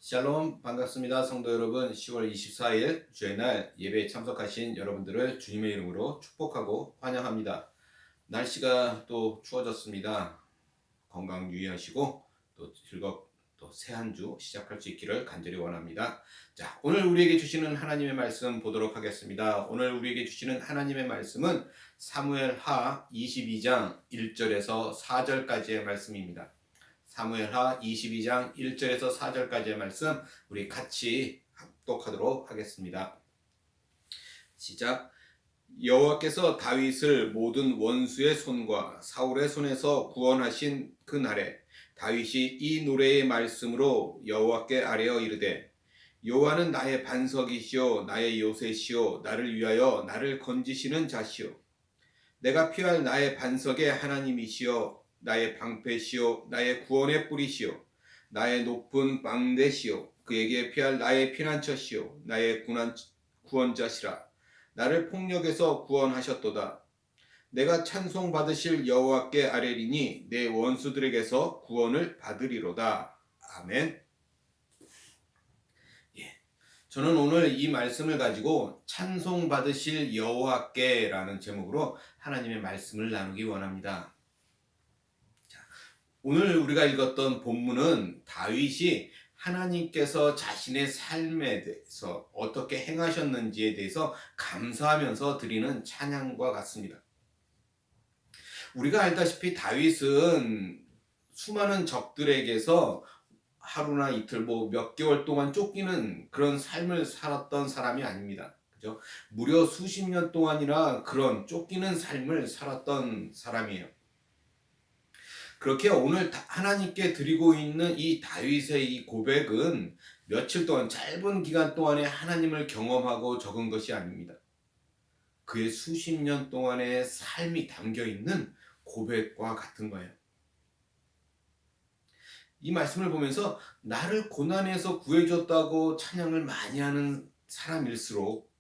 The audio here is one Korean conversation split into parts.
샬롬 반갑습니다. 성도 여러분, 10월 24일 주의 날 예배에 참석하신 여러분들을 주님의 이름으로 축복하고 환영합니다. 날씨가 또 추워졌습니다. 건강 유의하시고 또 즐겁 또 새 한 주 시작할 수 있기를 간절히 원합니다. 자, 오늘 우리에게 주시는 하나님의 말씀 보도록 하겠습니다. 오늘 우리에게 주시는 하나님의 말씀은 사무엘하 22장 1절에서 4절까지의 말씀입니다. 사무엘하 22장 1절에서 4절까지의 말씀 우리 같이 합독하도록 하겠습니다. 시작. 여호와께서 다윗을 모든 원수의 손과 사울의 손에서 구원하신 그 날에 다윗이 이 노래의 말씀으로 여호와께 아뢰어 이르되 여호와는 나의 반석이시오 나의 요새시오 나를 위하여 나를 건지시는 자시오 내가 피할 나의 반석의 하나님이시오 나의 방패시오 나의 구원의 뿌리시오 나의 높은 망대시오 그에게 피할 나의 피난처시오 나의 구원자시라 나를 폭력에서 구원하셨도다 내가 찬송 받으실 여호와께 아뢰리니 내 원수들에게서 구원을 받으리로다. 아멘. 저는 오늘 이 말씀을 가지고 찬송 받으실 여호와께라는 제목으로 하나님의 말씀을 나누기 원합니다. 오늘 우리가 읽었던 본문은 다윗이 하나님께서 자신의 삶에 대해서 어떻게 행하셨는지에 대해서 감사하면서 드리는 찬양과 같습니다. 우리가 알다시피 다윗은 수많은 적들에게서 하루나 이틀 몇 개월 동안 쫓기는 그런 삶을 살았던 사람이 아닙니다. 그죠? 무려 수십 년 동안이나 그런 쫓기는 삶을 살았던 사람이에요. 그렇게 오늘 하나님께 드리고 있는 이 다윗의 이 고백은 며칠 동안 짧은 기간 동안에 하나님을 경험하고 적은 것이 아닙니다. 그의 수십 년 동안의 삶이 담겨 있는 고백과 같은 거예요. 이 말씀을 보면서 나를 고난에서 구해줬다고 찬양을 많이 하는 사람일수록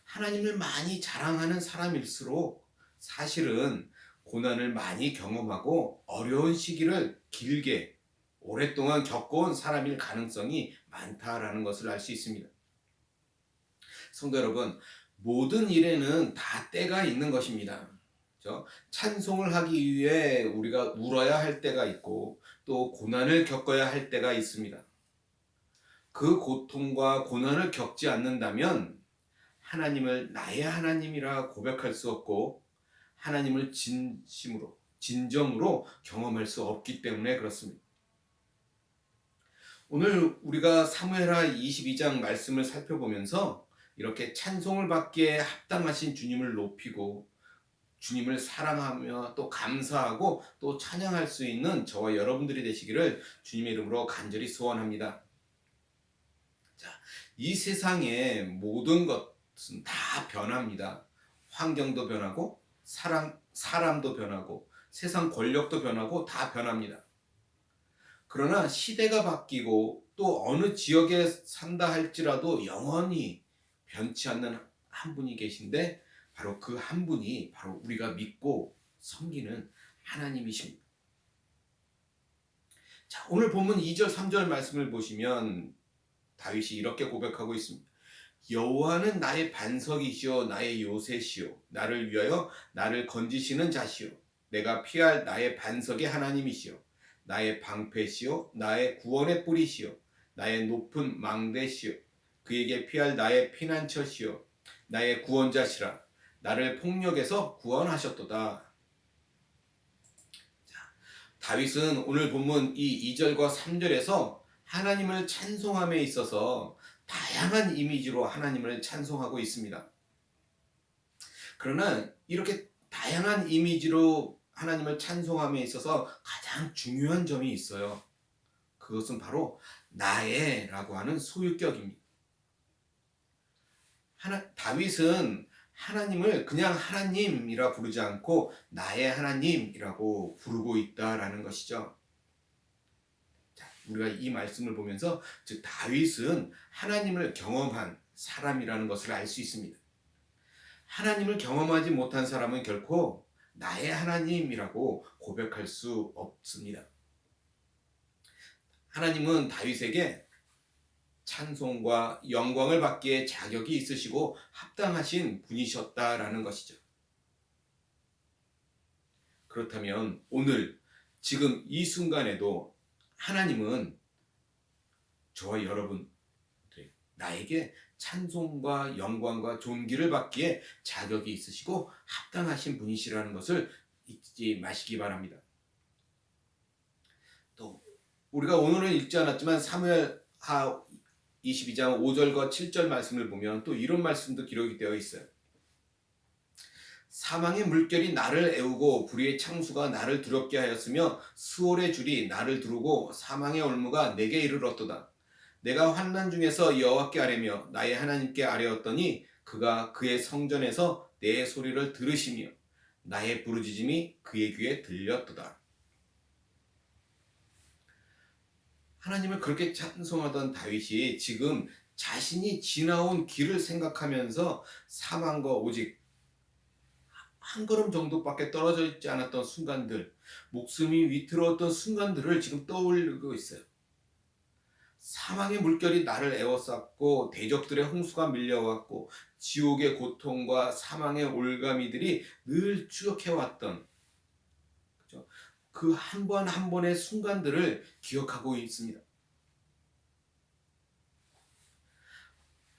하나님을 많이 자랑하는 사람일수록 사실은 고난을 많이 경험하고 어려운 시기를 길게 오랫동안 겪어온 사람일 가능성이 많다라는 것을 알 수 있습니다. 성도 여러분, 모든 일에는 다 때가 있는 것입니다. 그렇죠? 찬송을 하기 위해 우리가 울어야 할 때가 있고 또 고난을 겪어야 할 때가 있습니다. 그 고통과 고난을 겪지 않는다면 하나님을 나의 하나님이라 고백할 수 없고 하나님을 진정으로 경험할 수 없기 때문에 그렇습니다. 오늘 우리가 사무엘하 22장 말씀을 살펴보면서 이렇게 찬송을 받기에 합당하신 주님을 높이고 주님을 사랑하며 또 감사하고 또 찬양할 수 있는 저와 여러분들이 되시기를 주님의 이름으로 간절히 소원합니다. 자, 이 세상의 모든 것은 다 변합니다. 환경도 변하고 사람도 변하고 세상 권력도 변하고 다 변합니다. 그러나 시대가 바뀌고 또 어느 지역에 산다 할지라도 영원히 변치 않는 한 분이 계신데 바로 그 한 분이 바로 우리가 믿고 섬기는 하나님이십니다. 자, 오늘 본문 2절 3절 말씀을 보시면 다윗이 이렇게 고백하고 있습니다. 여호와는 나의 반석이시오 나의 요새시오 나를 위하여 나를 건지시는 자시오 내가 피할 나의 반석의 하나님이시오 나의 방패시오 나의 구원의 뿌리시오 나의 높은 망대시오 그에게 피할 나의 피난처시오 나의 구원자시라 나를 폭력에서 구원하셨도다. 자, 다윗은 오늘 본문 이 2절과 3절에서 하나님을 찬송함에 있어서 다양한 이미지로 하나님을 찬송하고 있습니다. 그러나 이렇게 다양한 이미지로 하나님을 찬송함에 있어서 가장 중요한 점이 있어요. 그것은 바로 나의라고 하는 소유격입니다. 다윗은 하나님을 그냥 하나님이라 부르지 않고 나의 하나님이라고 부르고 있다라는 것이죠. 자, 우리가 이 말씀을 보면서 즉 다윗은 하나님을 경험한 사람이라는 것을 알 수 있습니다. 하나님을 경험하지 못한 사람은 결코 나의 하나님이라고 고백할 수 없습니다. 하나님은 다윗에게 찬송과 영광을 받기에 자격이 있으시고 합당하신 분이셨다라는 것이죠. 그렇다면 오늘 지금 이 순간에도 하나님은 저와 여러분, 나에게 찬송과 영광과 존귀를 받기에 자격이 있으시고 합당하신 분이시라는 것을 잊지 마시기 바랍니다. 또 우리가 오늘은 읽지 않았지만 사무엘하 22장 5절과 7절 말씀을 보면 또 이런 말씀도 기록이 되어 있어요. 사망의 물결이 나를 애우고 불의의 창수가 나를 두렵게 하였으며 수월의 줄이 나를 두르고 사망의 올무가 내게 이르렀도다. 내가 환난 중에서 여호와께 아뢰며 나의 하나님께 아뢰었더니 그가 그의 성전에서 내 소리를 들으시며 나의 부르짖음이 그의 귀에 들렸도다. 하나님을 그렇게 찬송하던 다윗이 지금 자신이 지나온 길을 생각하면서 사망과 오직 한 걸음 정도밖에 떨어져 있지 않았던 순간들, 목숨이 위태로웠던 순간들을 지금 떠올리고 있어요. 사망의 물결이 나를 에워쌌고 대적들의 홍수가 밀려왔고 지옥의 고통과 사망의 올가미들이 늘 추격해왔던 그 한 번 한 번의 순간들을 기억하고 있습니다.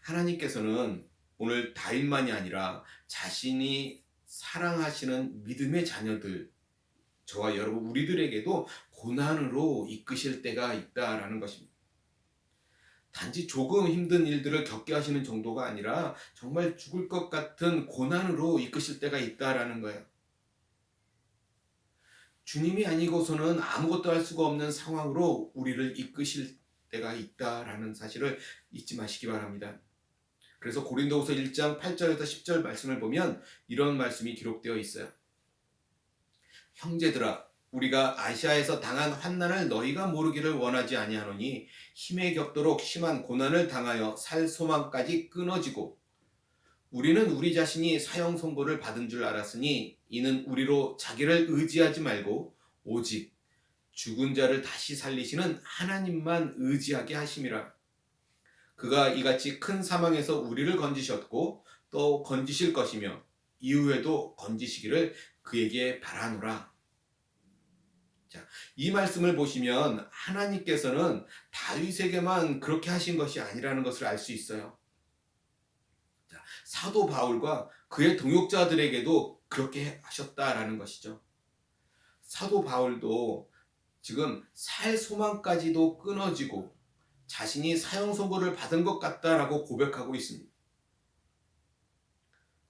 하나님께서는 오늘 다윗만이 아니라 자신이 사랑하시는 믿음의 자녀들, 저와 여러분 우리들에게도 고난으로 이끄실 때가 있다라는 것입니다. 단지 조금 힘든 일들을 겪게 하시는 정도가 아니라 정말 죽을 것 같은 고난으로 이끄실 때가 있다라는 거예요. 주님이 아니고서는 아무것도 할 수가 없는 상황으로 우리를 이끄실 때가 있다라는 사실을 잊지 마시기 바랍니다. 그래서 고린도후서 1장 8절에서 10절 말씀을 보면 이런 말씀이 기록되어 있어요. 형제들아, 우리가 아시아에서 당한 환난을 너희가 모르기를 원하지 아니하노니 힘에 격도록 심한 고난을 당하여 살 소망까지 끊어지고 우리는 우리 자신이 사형 선고를 받은 줄 알았으니 이는 우리로 자기를 의지하지 말고 오직 죽은 자를 다시 살리시는 하나님만 의지하게 하심이라. 그가 이같이 큰 사망에서 우리를 건지셨고 또 건지실 것이며 이후에도 건지시기를 그에게 바라노라. 자, 이 말씀을 보시면 하나님께서는 다윗에게만 그렇게 하신 것이 아니라는 것을 알 수 있어요. 자, 사도 바울과 그의 동역자들에게도 그렇게 하셨다라는 것이죠. 사도 바울도 지금 살 소망까지도 끊어지고 자신이 사형 선고를 받은 것 같다라고 고백하고 있습니다.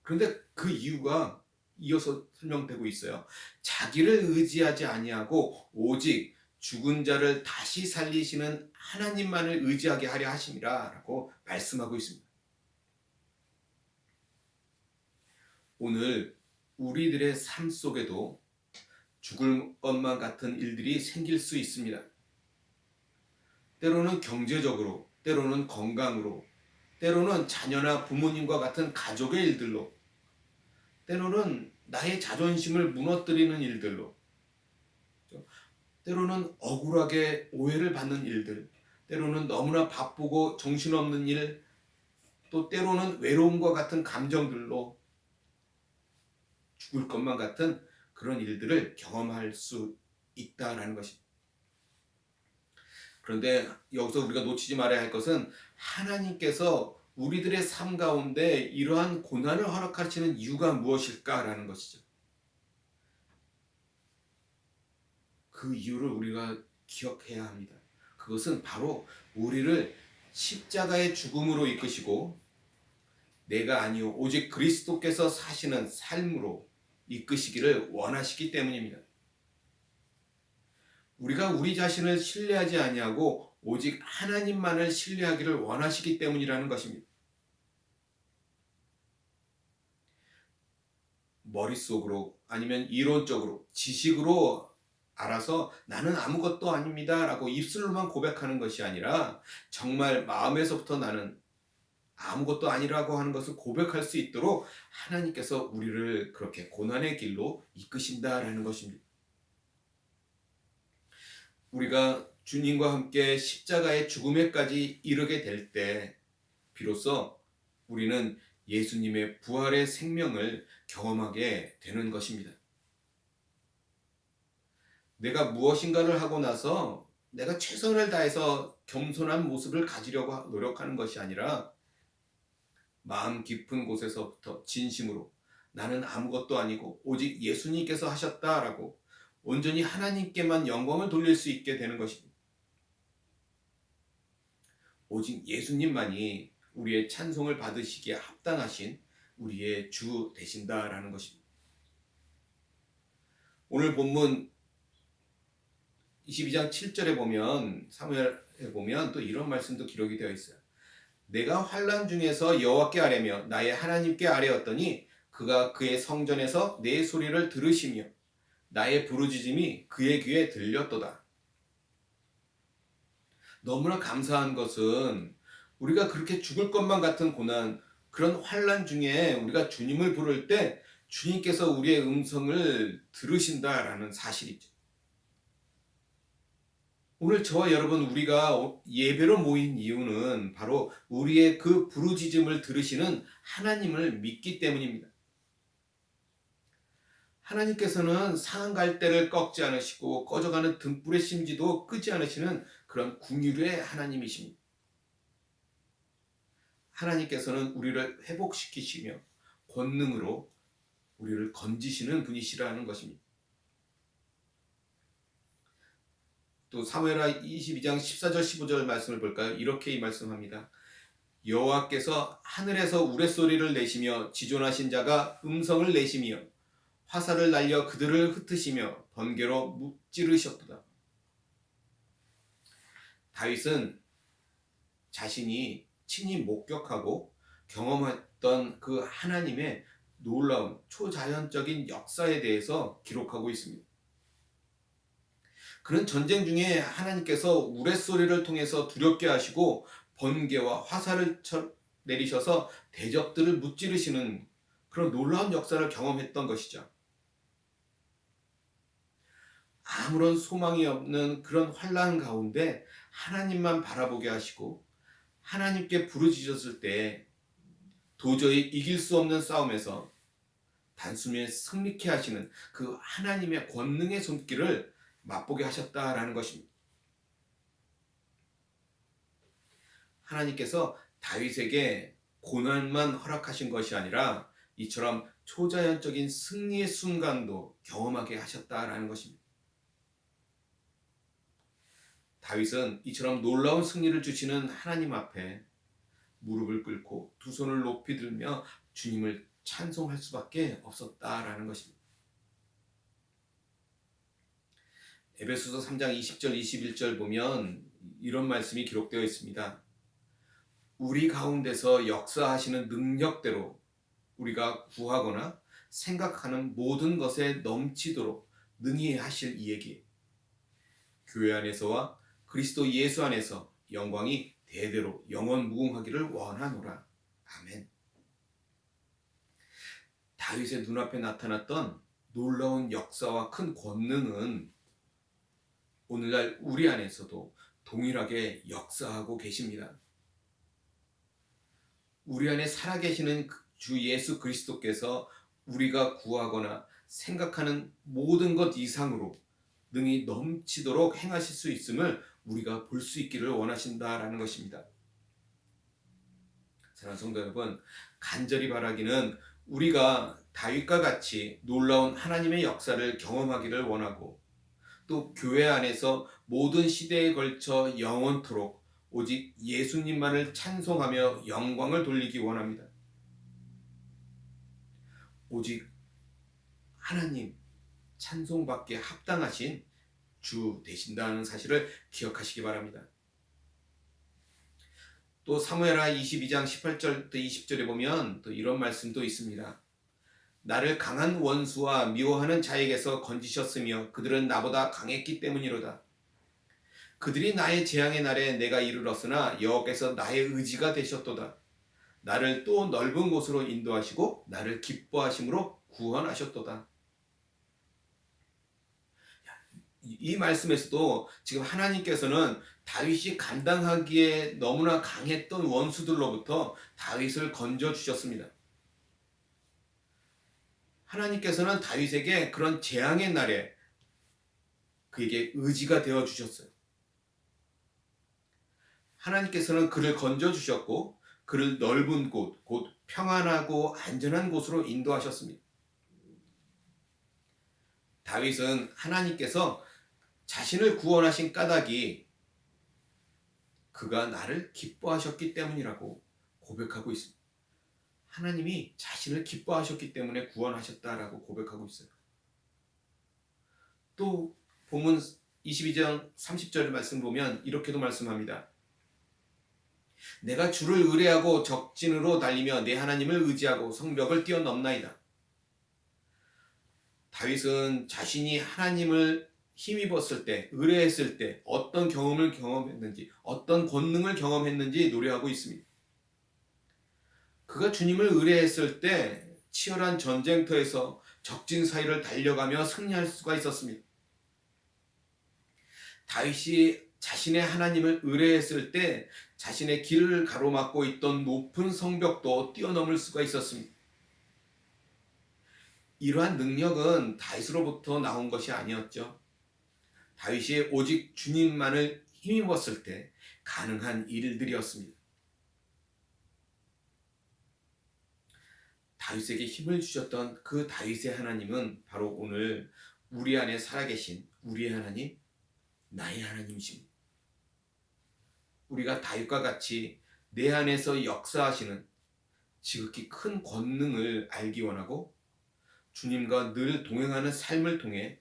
그런데 그 이유가 이어서 설명되고 있어요. 자기를 의지하지 아니하고 오직 죽은 자를 다시 살리시는 하나님만을 의지하게 하려 하심이라 라고 말씀하고 있습니다. 오늘 우리들의 삶 속에도 죽을 것만 같은 일들이 생길 수 있습니다. 때로는 경제적으로, 때로는 건강으로, 때로는 자녀나 부모님과 같은 가족의 일들로, 때로는 나의 자존심을 무너뜨리는 일들로, 때로는 억울하게 오해를 받는 일들, 때로는 너무나 바쁘고 정신없는 일, 또 때로는 외로움과 같은 감정들로 죽을 것만 같은 그런 일들을 경험할 수 있다라는 것입니다. 그런데 여기서 우리가 놓치지 말아야 할 것은 하나님께서 우리들의 삶 가운데 이러한 고난을 허락하시는 이유가 무엇일까라는 것이죠. 그 이유를 우리가 기억해야 합니다. 그것은 바로 우리를 십자가의 죽음으로 이끄시고 내가 아니요 오직 그리스도께서 사시는 삶으로 이끄시기를 원하시기 때문입니다. 우리가 우리 자신을 신뢰하지 아니하고 오직 하나님만을 신뢰하기를 원하시기 때문이라는 것입니다. 머릿속으로 아니면 이론적으로 지식으로 알아서 나는 아무것도 아닙니다 라고 입술로만 고백하는 것이 아니라 정말 마음에서부터 나는 아무것도 아니라고 하는 것을 고백할 수 있도록 하나님께서 우리를 그렇게 고난의 길로 이끄신다라는 것입니다. 우리가 주님과 함께 십자가의 죽음에까지 이르게 될 때 비로소 우리는 예수님의 부활의 생명을 경험하게 되는 것입니다. 내가 무엇인가를 하고 나서 내가 최선을 다해서 겸손한 모습을 가지려고 노력하는 것이 아니라 마음 깊은 곳에서부터 진심으로 나는 아무것도 아니고 오직 예수님께서 하셨다라고 온전히 하나님께만 영광을 돌릴 수 있게 되는 것입니다. 오직 예수님만이 우리의 찬송을 받으시기에 합당하신 우리의 주 되신다라는 것입니다. 오늘 본문 22장 7절에 보면 사무엘에 보면 또 이런 말씀도 기록이 되어 있어요. 내가 환난 중에서 여호와께 아뢰며 나의 하나님께 아뢰었더니 그가 그의 성전에서 내 소리를 들으시며 나의 부르짖음이 그의 귀에 들렸도다. 너무나 감사한 것은 우리가 그렇게 죽을 것만 같은 고난, 그런 환난 중에 우리가 주님을 부를 때 주님께서 우리의 음성을 들으신다라는 사실이죠. 오늘 저와 여러분 우리가 예배로 모인 이유는 바로 우리의 그 부르짖음을 들으시는 하나님을 믿기 때문입니다. 하나님께서는 상한 갈대를 꺾지 않으시고 꺼져가는 등불의 심지도 끄지 않으시는 그런 긍휼의 하나님이십니다. 하나님께서는 우리를 회복시키시며 권능으로 우리를 건지시는 분이시라는 것입니다. 또 사무엘하 22장 14절 15절 말씀을 볼까요? 이렇게 이 말씀합니다. 여호와께서 하늘에서 우레소리를 내시며 지존하신 자가 음성을 내시며 화살을 날려 그들을 흩으시며 번개로 무찌르셨도다. 다윗은 자신이 친히 목격하고 경험했던 그 하나님의 놀라운 초자연적인 역사에 대해서 기록하고 있습니다. 그런 전쟁 중에 하나님께서 우레소리를 통해서 두렵게 하시고 번개와 화살을 내리셔서 대적들을 무찌르시는 그런 놀라운 역사를 경험했던 것이죠. 아무런 소망이 없는 그런 환난 가운데 하나님만 바라보게 하시고 하나님께 부르짖었을 때 도저히 이길 수 없는 싸움에서 단숨에 승리케 하시는 그 하나님의 권능의 손길을 맛보게 하셨다라는 것입니다. 하나님께서 다윗에게 고난만 허락하신 것이 아니라 이처럼 초자연적인 승리의 순간도 경험하게 하셨다라는 것입니다. 다윗은 이처럼 놀라운 승리를 주시는 하나님 앞에 무릎을 꿇고 두 손을 높이 들며 주님을 찬송할 수밖에 없었다라는 것입니다. 에베소서 3장 20절 21절 보면 이런 말씀이 기록되어 있습니다. 우리 가운데서 역사하시는 능력대로 우리가 구하거나 생각하는 모든 것에 넘치도록 능히 하실 이에게 교회 안에서와 그리스도 예수 안에서 영광이 대대로 영원 무궁하기를 원하노라. 아멘. 다윗의 눈앞에 나타났던 놀라운 역사와 큰 권능은 오늘날 우리 안에서도 동일하게 역사하고 계십니다. 우리 안에 살아계시는 주 예수 그리스도께서 우리가 구하거나 생각하는 모든 것 이상으로 능히 넘치도록 행하실 수 있음을 우리가 볼 수 있기를 원하신다라는 것입니다. 사랑하는 성도 여러분, 간절히 바라기는 우리가 다윗과 같이 놀라운 하나님의 역사를 경험하기를 원하고 또 교회 안에서 모든 시대에 걸쳐 영원토록 오직 예수님만을 찬송하며 영광을 돌리기 원합니다. 오직 하나님 찬송받기에 합당하신 주 되신다는 사실을 기억하시기 바랍니다. 또 사무엘하 22장 18절부터 20절에 보면 또 이런 말씀도 있습니다. 나를 강한 원수와 미워하는 자에게서 건지셨으며 그들은 나보다 강했기 때문이로다. 그들이 나의 재앙의 날에 내가 이르렀으나 여호와께서 나의 의지가 되셨도다. 나를 또 넓은 곳으로 인도하시고 나를 기뻐하심으로 구원하셨도다. 이 말씀에서도 지금 하나님께서는 다윗이 감당하기에 너무나 강했던 원수들로부터 다윗을 건져 주셨습니다. 하나님께서는 다윗에게 그런 재앙의 날에 그에게 의지가 되어 주셨어요. 하나님께서는 그를 건져 주셨고 그를 넓은 곳, 곧 평안하고 안전한 곳으로 인도하셨습니다. 다윗은 하나님께서 자신을 구원하신 까닭이 그가 나를 기뻐하셨기 때문이라고 고백하고 있습니다. 하나님이 자신을 기뻐하셨기 때문에 구원하셨다라고 고백하고 있어요. 또 본문 22장 30절 말씀 보면 이렇게도 말씀합니다. 내가 주를 의뢰하고 적진으로 달리며 내 하나님을 의지하고 성벽을 뛰어넘나이다. 다윗은 자신이 하나님을 힘입었을 때, 의뢰했을 때 어떤 경험을 경험했는지, 어떤 권능을 경험했는지 노래하고 있습니다. 그가 주님을 의뢰했을 때 치열한 전쟁터에서 적진 사이를 달려가며 승리할 수가 있었습니다. 다윗이 자신의 하나님을 의뢰했을 때 자신의 길을 가로막고 있던 높은 성벽도 뛰어넘을 수가 있었습니다. 이러한 능력은 다윗으로부터 나온 것이 아니었죠. 다윗이 오직 주님만을 힘입었을 때 가능한 일들이었습니다. 다윗에게 힘을 주셨던 그 다윗의 하나님은 바로 오늘 우리 안에 살아계신 우리의 하나님, 나의 하나님이십니다. 우리가 다윗과 같이 내 안에서 역사하시는 지극히 큰 권능을 알기 원하고 주님과 늘 동행하는 삶을 통해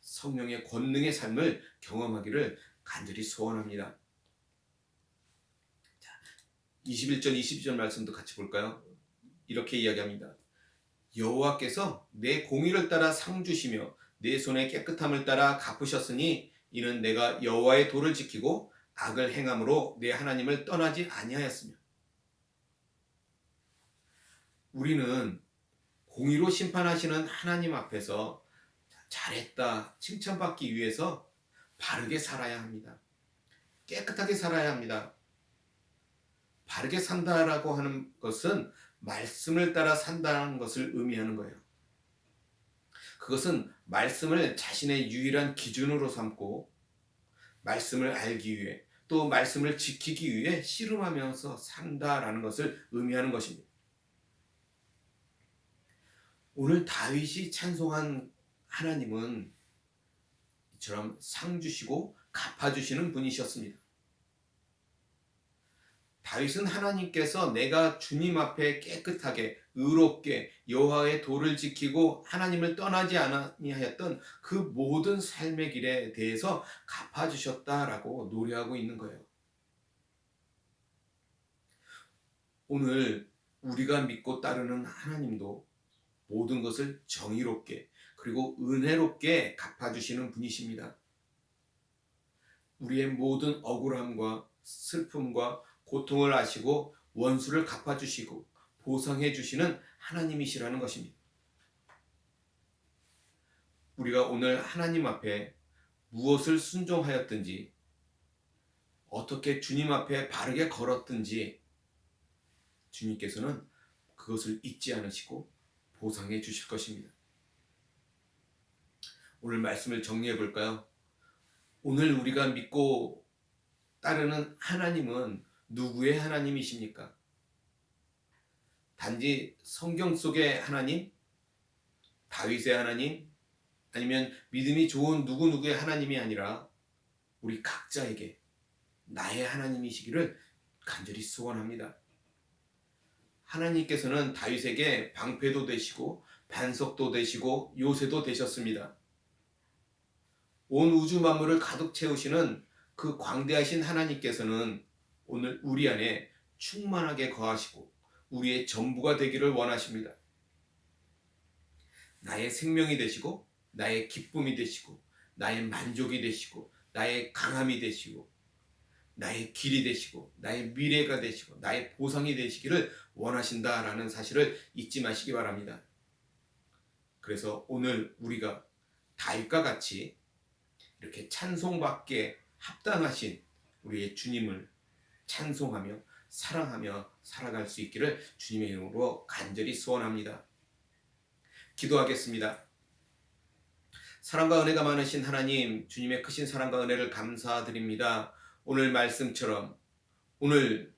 성령의 권능의 삶을 경험하기를 간절히 소원합니다. 21절 22절 말씀도 같이 볼까요? 이렇게 이야기합니다. 여호와께서 내 공의를 따라 상 주시며 내 손의 깨끗함을 따라 갚으셨으니 이는 내가 여호와의 도를 지키고 악을 행함으로 내 하나님을 떠나지 아니하였으며. 우리는 공의로 심판하시는 하나님 앞에서 잘했다 칭찬받기 위해서 바르게 살아야 합니다. 깨끗하게 살아야 합니다. 바르게 산다라고 하는 것은 말씀을 따라 산다는 것을 의미하는 거예요. 그것은 말씀을 자신의 유일한 기준으로 삼고 말씀을 알기 위해 또 말씀을 지키기 위해 씨름하면서 산다라는 것을 의미하는 것입니다. 오늘 다윗이 찬송한 하나님은 이처럼 상 주시고 갚아주시는 분이셨습니다. 다윗은 하나님께서 내가 주님 앞에 깨끗하게 의롭게 여호와의 도를 지키고 하나님을 떠나지 아니하였던 그 모든 삶의 길에 대해서 갚아주셨다라고 노래하고 있는 거예요. 오늘 우리가 믿고 따르는 하나님도 모든 것을 정의롭게 그리고 은혜롭게 갚아주시는 분이십니다. 우리의 모든 억울함과 슬픔과 고통을 아시고 원수를 갚아주시고 보상해 주시는 하나님이시라는 것입니다. 우리가 오늘 하나님 앞에 무엇을 순종하였든지 어떻게 주님 앞에 바르게 걸었든지 주님께서는 그것을 잊지 않으시고 보상해 주실 것입니다. 오늘 말씀을 정리해 볼까요? 오늘 우리가 믿고 따르는 하나님은 누구의 하나님이십니까? 단지 성경 속의 하나님, 다윗의 하나님, 아니면 믿음이 좋은 누구누구의 하나님이 아니라 우리 각자에게 나의 하나님이시기를 간절히 소원합니다. 하나님께서는 다윗에게 방패도 되시고 반석도 되시고 요새도 되셨습니다. 온 우주 만물을 가득 채우시는 그 광대하신 하나님께서는 오늘 우리 안에 충만하게 거하시고 우리의 전부가 되기를 원하십니다. 나의 생명이 되시고 나의 기쁨이 되시고 나의 만족이 되시고 나의 강함이 되시고 나의 길이 되시고 나의 미래가 되시고 나의 보상이 되시기를 원하신다라는 사실을 잊지 마시기 바랍니다. 그래서 오늘 우리가 다윗과 같이 이렇게 찬송받기에 합당하신 우리의 주님을 찬송하며 사랑하며 살아갈 수 있기를 주님의 이름으로 간절히 소원합니다. 기도하겠습니다. 사랑과 은혜가 많으신 하나님, 주님의 크신 사랑과 은혜를 감사드립니다. 오늘 말씀처럼 오늘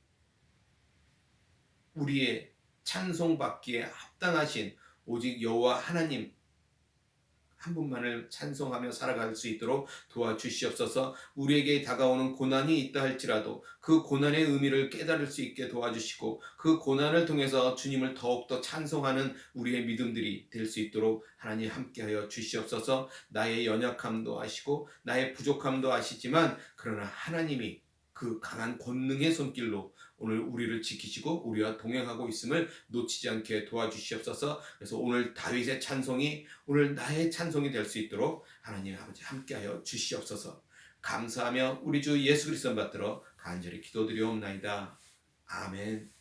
우리의 찬송받기에 합당하신 오직 여호와 하나님 한 분만을 찬송하며 살아갈 수 있도록 도와주시옵소서. 우리에게 다가오는 고난이 있다 할지라도 그 고난의 의미를 깨달을 수 있게 도와주시고 그 고난을 통해서 주님을 더욱더 찬송하는 우리의 믿음들이 될 수 있도록 하나님 함께하여 주시옵소서. 나의 연약함도 아시고 나의 부족함도 아시지만 그러나 하나님이 그 강한 권능의 손길로 오늘 우리를 지키시고 우리와 동행하고 있음을 놓치지 않게 도와주시옵소서. 그래서 오늘 다윗의 찬송이 오늘 나의 찬송이 될 수 있도록 하나님 아버지 함께하여 주시옵소서. 감사하며 우리 주 예수 그리스도 받들어 간절히 기도드리옵나이다. 아멘.